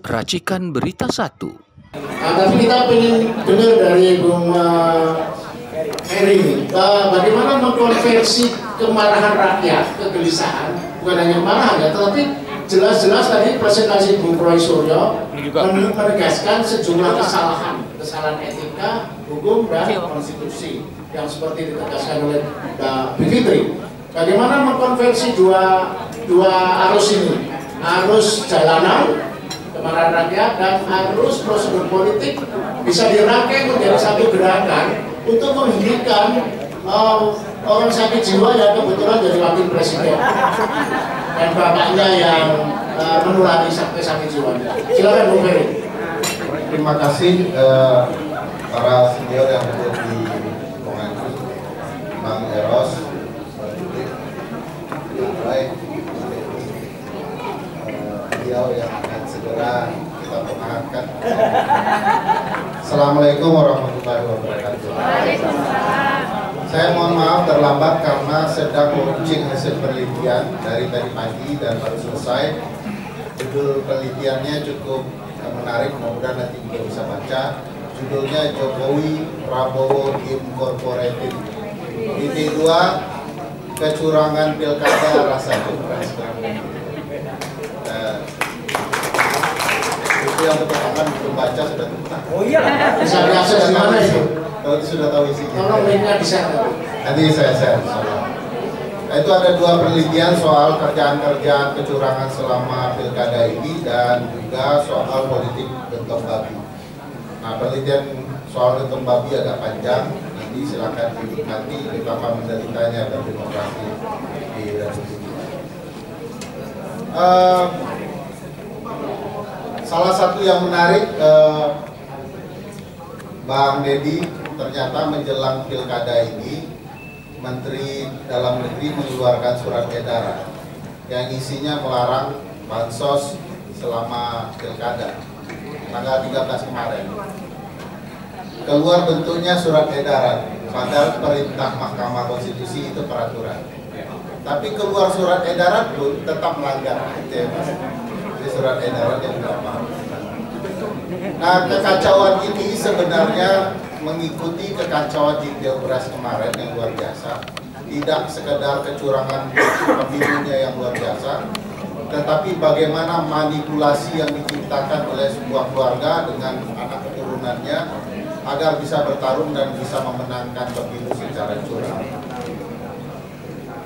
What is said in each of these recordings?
Racikan Berita 1. Tapi kita ingin dengar dari Bung Heri, bagaimana mengkonversi kemarahan rakyat, kegelisahan, bukan hanya marah ya, tetapi jelas-jelas tadi presentasi Bung Roy Suryo menegaskan sejumlah kesalahan etika, hukum, dan konstitusi yang seperti ditegaskan oleh Mbak Bivitri. Bagaimana mengkonversi dua arus ini, arus jalanan kemarahan rakyat dan arus prosedur politik bisa dirangkai menjadi satu gerakan untuk menghentikan orang sakit jiwa yang kebetulan jadi wakil presiden dan bapaknya yang menulari sakit jiwa. Silakan Bung Ferry. Terima kasih para senior yang hadir di pengajian, Bang Eros, baik, beliau yang akan segera kita perkenalkan. Assalamualaikum warahmatullahi wabarakatuh. Saya mohon maaf terlambat karena sedang launching hasil penelitian dari tadi pagi dan baru selesai. Judul penelitiannya cukup menarik, mudah-mudahan nanti juga bisa baca. Judulnya Jokowi Prabowo Incorporated. Titik 2, kecurangan pilkada rasa cupras. Itu yang bertentangan belum baca sudah tentang. Oh iya, bisa diakses di mana itu? Kalau sudah tahu isinya. Tolong linknya di share. Nanti saya share. Nah, itu ada 2 penelitian soal kerjaan-kerjaan kecurangan selama pilkada ini dan juga soal politik gentong babi. Nah, penelitian soal gentong babi agak panjang, nanti silakan dinikmati betapa menderitanya berdemokrasi di Republik ini. Salah satu yang menarik, Bang Deddy, ternyata menjelang pilkada ini Menteri Dalam Negeri mengeluarkan surat edaran yang isinya melarang bansos selama pilkada tanggal 13 kemarin. Keluar bentuknya surat edaran, padahal perintah Mahkamah Konstitusi itu peraturan. Tapi keluar surat edaran pun tetap melanggar. Jadi surat edaran yang berapa? Nah, kekacauan ini sebenarnya mengikuti kekacauan di Pilpres kemarin yang luar biasa. Tidak sekedar kecurangan pemilunya yang luar biasa, tetapi bagaimana manipulasi yang diciptakan oleh sebuah keluarga dengan anak keturunannya agar bisa bertarung dan bisa memenangkan pemilu secara curang.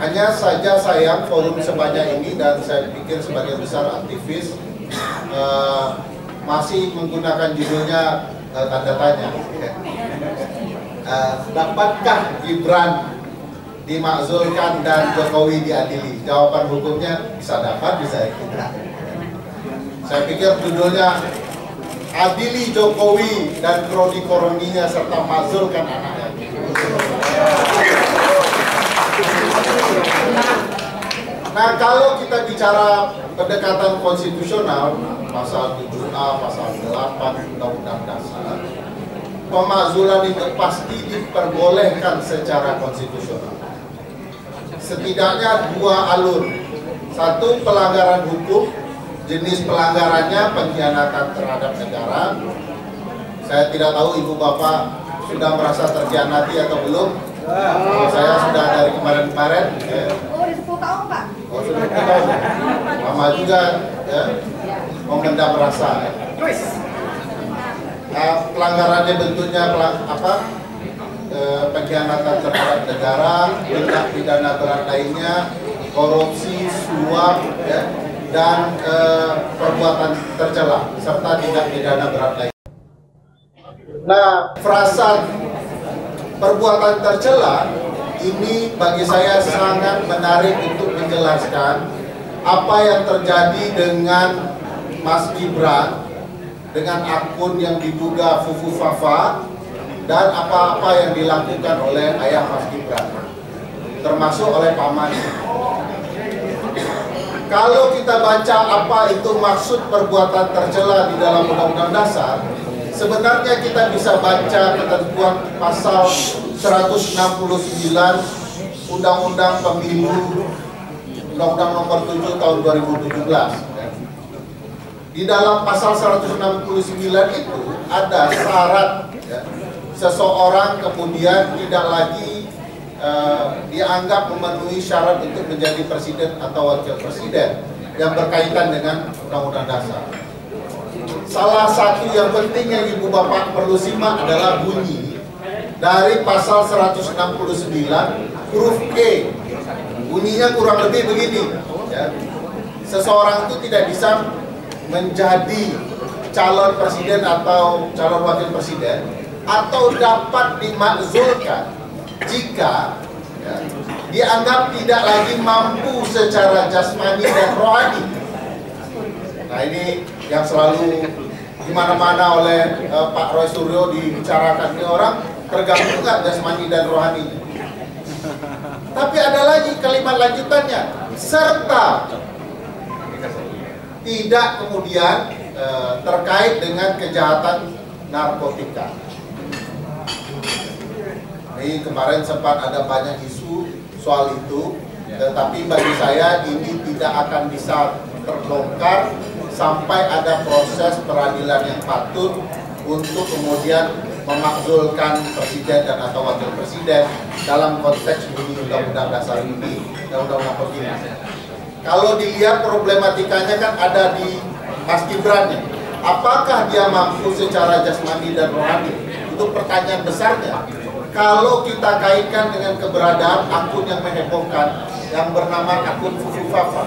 Hanya saja sayang forum sebanyak ini dan saya pikir sebagian besar aktivis masih menggunakan judulnya tanda tanya. Dapatkah Gibran dimakzulkan dan Jokowi diadili? Jawaban hukumnya bisa dapat, bisa tidak. Saya pikir judulnya adili Jokowi dan kroni-kroninya serta makzulkan anaknya. Nah, kalau kita bicara pendekatan konstitusional, pasal 7A, pasal 8 Undang-Undang Dasar, pemakzulan itu pasti diperbolehkan secara konstitusional. Setidaknya 2 alur. Satu, pelanggaran hukum, jenis pelanggarannya pengkhianatan terhadap negara. Saya tidak tahu ibu bapak sudah merasa terkhianati atau belum. Saya sudah dari kemarin-kemarin. Oh, di 10 tahun Pak. Oh, sudah 10 tahun. Lama juga ya, memendam rasa. Pelanggarannya bentuknya pengkhianatan terhadap negara, tindak pidana berat lainnya, korupsi, suap, ya, dan perbuatan tercela serta tindak pidana berat lainnya. Nah, frasa perbuatan tercela ini bagi saya sangat menarik untuk menjelaskan apa yang terjadi dengan Mas Gibran dengan akun yang diduga Fufu Fafa dan apa-apa yang dilakukan oleh ayah Mas Gibran, termasuk oleh pamannya. Kalau kita baca apa itu maksud perbuatan tercela di dalam Undang-Undang Dasar, sebenarnya kita bisa baca ketentuan pasal 169 Undang-Undang Pemilu, Undang-Undang Nomor 7 Tahun 2017. di dalam pasal 169 itu ada syarat ya, seseorang kemudian tidak lagi dianggap memenuhi syarat untuk menjadi presiden atau wakil presiden yang berkaitan dengan Undang-Undang Dasar. Salah satu yang penting yang Ibu Bapak perlu simak adalah bunyi dari pasal 169 huruf E. Bunyinya kurang lebih begini ya. Seseorang itu tidak bisa menjadi calon presiden atau calon wakil presiden atau dapat dimakzulkan jika ya, dianggap tidak lagi mampu secara jasmani dan rohani. Nah, ini yang selalu di mana-mana oleh Pak Roy Suryo dibicarakan, ini orang terganggu nggak jasmani dan rohani. Tapi ada lagi kalimat lanjutannya, serta tidak kemudian terkait dengan kejahatan narkotika. Ini kemarin sempat ada banyak isu soal itu, tetapi bagi saya ini tidak akan bisa terbongkar sampai ada proses peradilan yang patut untuk kemudian memakzulkan presiden dan atau wakil presiden dalam konteks bunyi Undang-Undang Dasar ini, Undang-Undang Pemilu. Kalau dilihat problematikanya kan ada di Mas Gibran, apakah dia mampu secara jasmani dan rohani? Itu pertanyaan besarnya. Kalau kita kaitkan dengan keberadaan akun yang menghebohkan yang bernama akun Fufu Fafa.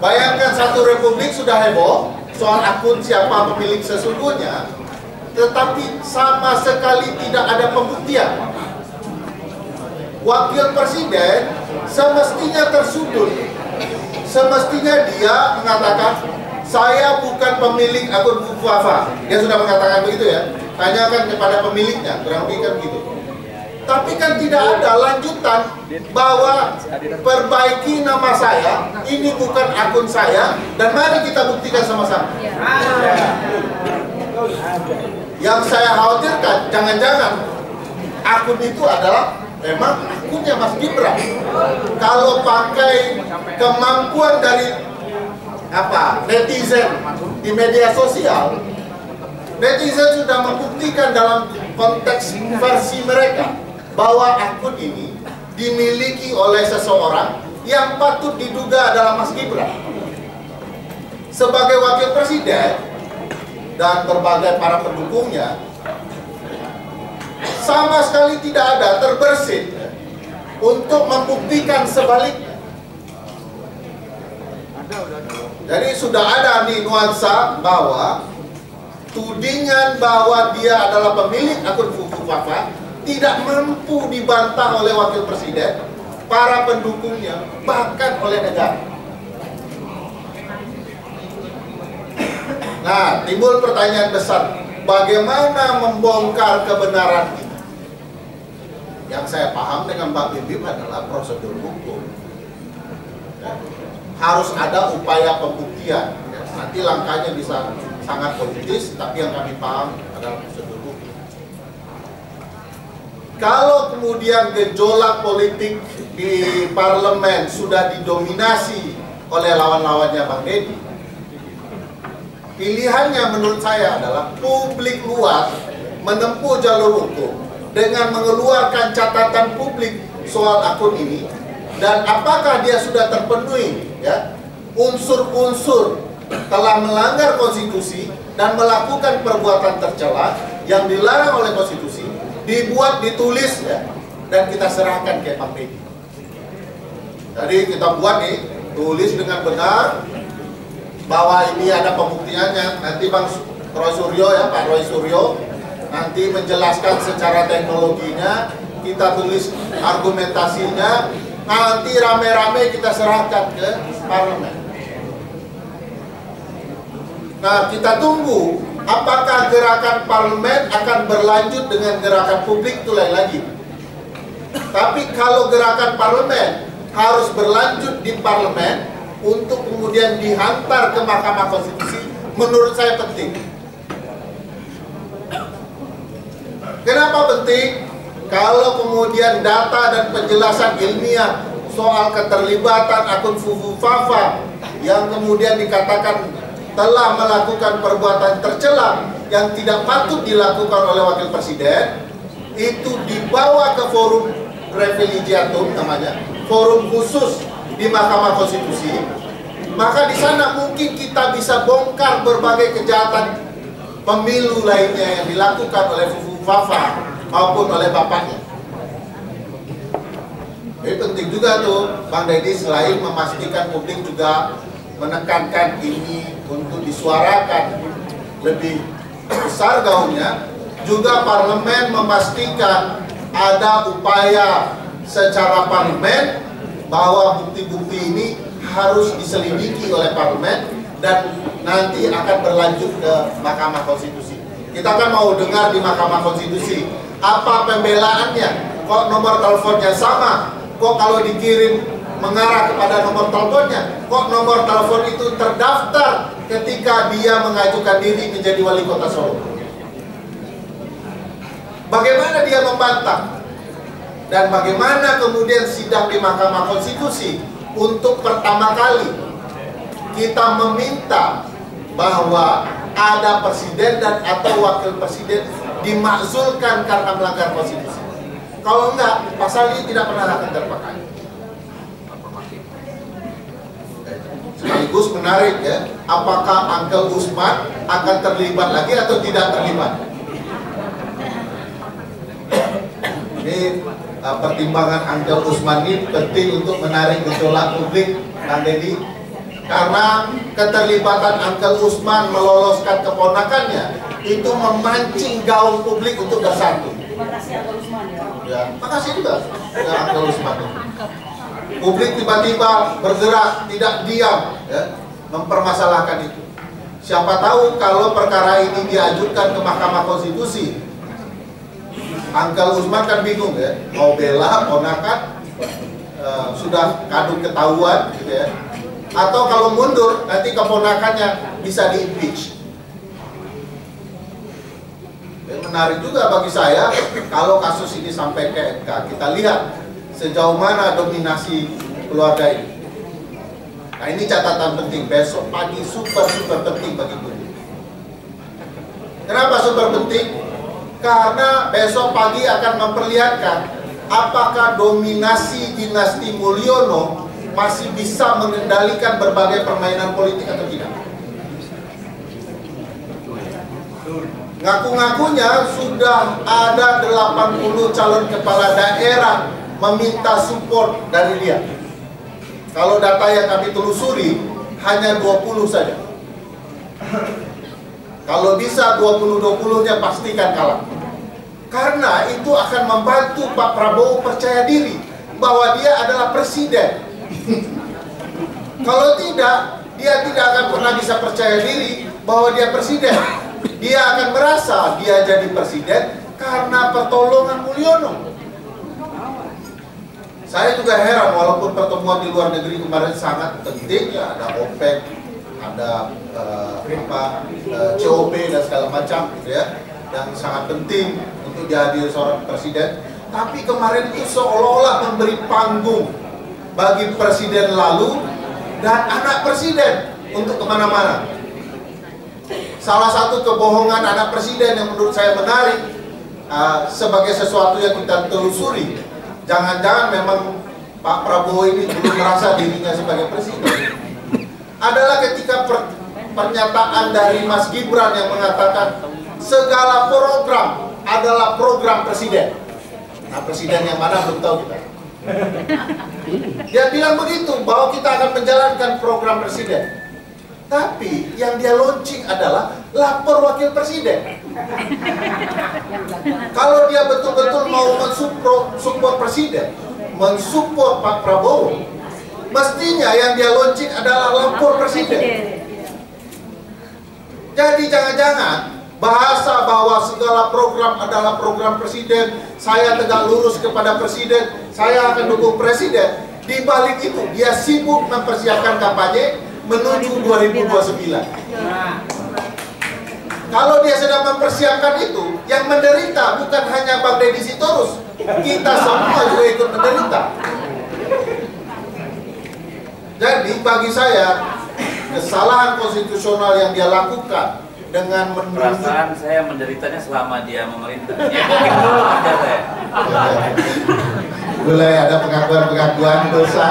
Bayangkan satu republik sudah heboh soal akun siapa pemilik sesungguhnya, tetapi sama sekali tidak ada pembuktian. Wakil presiden semestinya tersudut. Semestinya dia mengatakan, saya bukan pemilik akun Fufu Fafa. Dia sudah mengatakan begitu ya. Tanyakan kepada pemiliknya, kurang lebih kan begitu. Tapi kan tidak ada lanjutan bahwa perbaiki nama saya, ini bukan akun saya, dan mari kita buktikan sama-sama. Yang saya khawatirkan, jangan-jangan akun itu adalah memang akunnya Mas Gibran. Kalau pakai kemampuan dari netizen di media sosial, netizen sudah membuktikan dalam konteks versi mereka bahwa akun ini dimiliki oleh seseorang yang patut diduga adalah Mas Gibran. Sebagai wakil presiden dan berbagai para pendukungnya, sama sekali tidak ada terbersit untuk membuktikan sebaliknya. Jadi sudah ada nih nuansa bahwa tudingan bahwa dia adalah pemilik akun Fufu Fafa tidak mampu dibantah oleh wakil presiden, para pendukungnya, bahkan oleh negara. Nah, timbul pertanyaan besar, bagaimana membongkar kebenaran ini? Yang saya paham dengan Mbak Bibip adalah prosedur hukum. Ya. Harus ada upaya pembuktian. Ya. Nanti langkahnya bisa sangat politis, tapi yang kami paham adalah prosedur hukum. Kalau kemudian gejolak politik di parlemen sudah didominasi oleh lawan-lawannya Bang Deddy, pilihannya menurut saya adalah publik luas menempuh jalur hukum dengan mengeluarkan catatan publik soal akun ini, dan apakah dia sudah terpenuhi ya unsur-unsur telah melanggar konstitusi dan melakukan perbuatan tercela yang dilarang oleh konstitusi, dibuat, ditulis ya, dan kita serahkan ke Pak Deddy. Jadi kita buat nih, tulis dengan benar bahwa ini ada pembuktiannya. Nanti Bang Roy Suryo ya, Pak Roy Suryo nanti menjelaskan secara teknologinya, kita tulis argumentasinya, nanti rame-rame kita serahkan ke parlemen. Nah, kita tunggu apakah gerakan parlemen akan berlanjut dengan gerakan publik, itu lain lagi. Tapi kalau gerakan parlemen harus berlanjut di parlemen untuk kemudian dihantar ke Mahkamah Konstitusi, menurut saya penting. Kenapa penting? Kalau kemudian data dan penjelasan ilmiah soal keterlibatan akun Fufu Fafa yang kemudian dikatakan telah melakukan perbuatan tercela yang tidak patut dilakukan oleh wakil presiden, itu dibawa ke forum privilegiatum namanya, forum khusus di Mahkamah Konstitusi, maka di sana mungkin kita bisa bongkar berbagai kejahatan pemilu lainnya yang dilakukan oleh Fufu Fafa maupun oleh bapaknya. Jadi penting juga tuh Bang Deddy, selain memastikan publik juga menekankan ini untuk disuarakan lebih besar gaungnya, juga parlemen memastikan ada upaya secara parlemen bahwa bukti-bukti ini harus diselidiki oleh parlemen dan nanti akan berlanjut ke Mahkamah Konstitusi. Kita kan mau dengar di Mahkamah Konstitusi apa pembelaannya, kok nomor teleponnya sama, kok kalau dikirim mengarah kepada nomor teleponnya, kok nomor telepon itu terdaftar ketika dia mengajukan diri menjadi wali kota Solo. Bagaimana dia membantah? Dan bagaimana kemudian sidang di Mahkamah Konstitusi untuk pertama kali kita meminta bahwa ada presiden dan atau wakil presiden dimakzulkan karena melanggar konstitusi. Kalau enggak, pasal ini tidak pernah akan terpakai. Sekaligus menarik ya, apakah Uncle Usman akan terlibat lagi atau tidak terlibat? Ini pertimbangan Uncle Usman ini penting untuk menarik gejolak publik, Kang Deddy, karena keterlibatan Uncle Usman meloloskan keponakannya itu memancing gaung publik untuk bersatu. Terima kasih Uncle Usman Ya, makasih juga ya, Uncle Usman. Publik tiba-tiba bergerak, tidak diam, ya, mempermasalahkan itu. Siapa tahu kalau perkara ini diajukan ke Mahkamah Konstitusi, Uncle Usman kan bingung ya, mau bela ponakan, sudah kadung ketahuan, gitu ya. Atau kalau mundur, nanti keponakannya bisa di-impeach. Menarik juga bagi saya kalau kasus ini sampai ke MK, kita lihat sejauh mana dominasi keluarga ini. Nah ini catatan penting, besok pagi super penting bagi publik. Kenapa super penting? Karena besok pagi akan memperlihatkan apakah dominasi dinasti Mulyono masih bisa mengendalikan berbagai permainan politik atau tidak. Ngaku-ngakunya sudah ada 80 calon kepala daerah meminta support dari dia. Kalau data yang kami telusuri hanya 20 saja. Kalau bisa 20-20-nya pastikan kalah. Karena itu akan membantu Pak Prabowo percaya diri bahwa dia adalah presiden. Kalau tidak, dia tidak akan pernah bisa percaya diri bahwa dia presiden. Dia akan merasa dia jadi presiden karena pertolongan Mulyono. Saya juga heran, walaupun pertemuan di luar negeri kemarin sangat penting, ya, ada OPEC, ada COP dan segala macam, gitu ya, yang sangat penting untuk dihadiri seorang presiden. Tapi kemarin itu seolah-olah memberi panggung bagi presiden lalu dan anak presiden untuk kemana-mana. Salah satu kebohongan anak presiden yang menurut saya menarik sebagai sesuatu yang kita telusuri, jangan-jangan memang Pak Prabowo ini belum merasa dirinya sebagai presiden, adalah ketika pernyataan dari Mas Gibran yang mengatakan segala program adalah program presiden. Nah, presiden yang mana belum tahu kita. Dia bilang begitu, bahwa kita akan menjalankan program presiden. Tapi yang dia launching adalah lapor wakil presiden. Kalau dia betul-betul mau mensupport presiden, mensupport Pak Prabowo, mestinya yang dia launching adalah lapor presiden. Jadi jangan-jangan bahasa bahwa segala program adalah program presiden, saya tegak lurus kepada presiden, saya akan dukung presiden. Di balik itu dia sibuk mempersiapkan kampanye menuju 2029. Kalau dia sedang mempersiapkan itu, yang menderita bukan hanya Bang Deddy Sitorus, kita semua juga ikut menderita. Jadi bagi saya, kesalahan konstitusional yang dia lakukan dengan menunjuk. Perasaan saya menderitanya selama dia memerintah. Ya mungkin dulu aja saya. Mulai ada pengakuan-pengakuan dosa.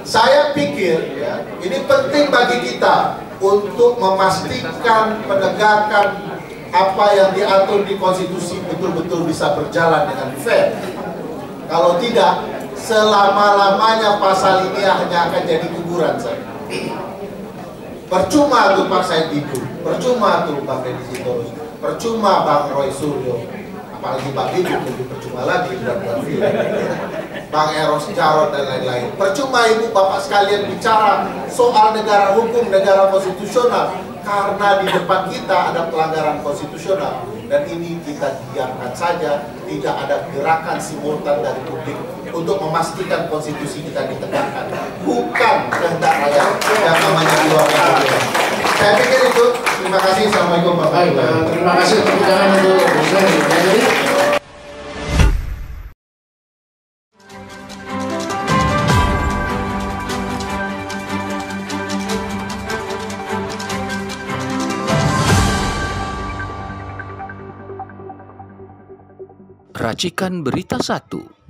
Saya pikir ya, ini penting bagi kita untuk memastikan penegakan apa yang diatur di konstitusi betul-betul bisa berjalan dengan fair. Kalau tidak, selama-lamanya pasal ini hanya akan jadi kuburan saja. Percuma tuh Pak Said Didu, percuma tuh Pak Freddy Sitorus, percuma Bang Roy Suryo, apalagi Pak Didu lebih percuma lagi buat film. Bang Eros Jarod dan lain-lain. Percuma ibu bapak sekalian bicara soal negara hukum, negara konstitusional, karena di depan kita ada pelanggaran konstitusional dan ini kita diamkan saja, tidak ada gerakan simultan dari publik untuk memastikan konstitusi kita ditegakkan, bukan kehendak rakyat yang namanya di luar negeri. Saya pikir itu. Terima kasih. Assalamualaikum warahmatullahi wabarakatuh. Terima kasih perbincangan untuk Jadi Racikan Berita 1.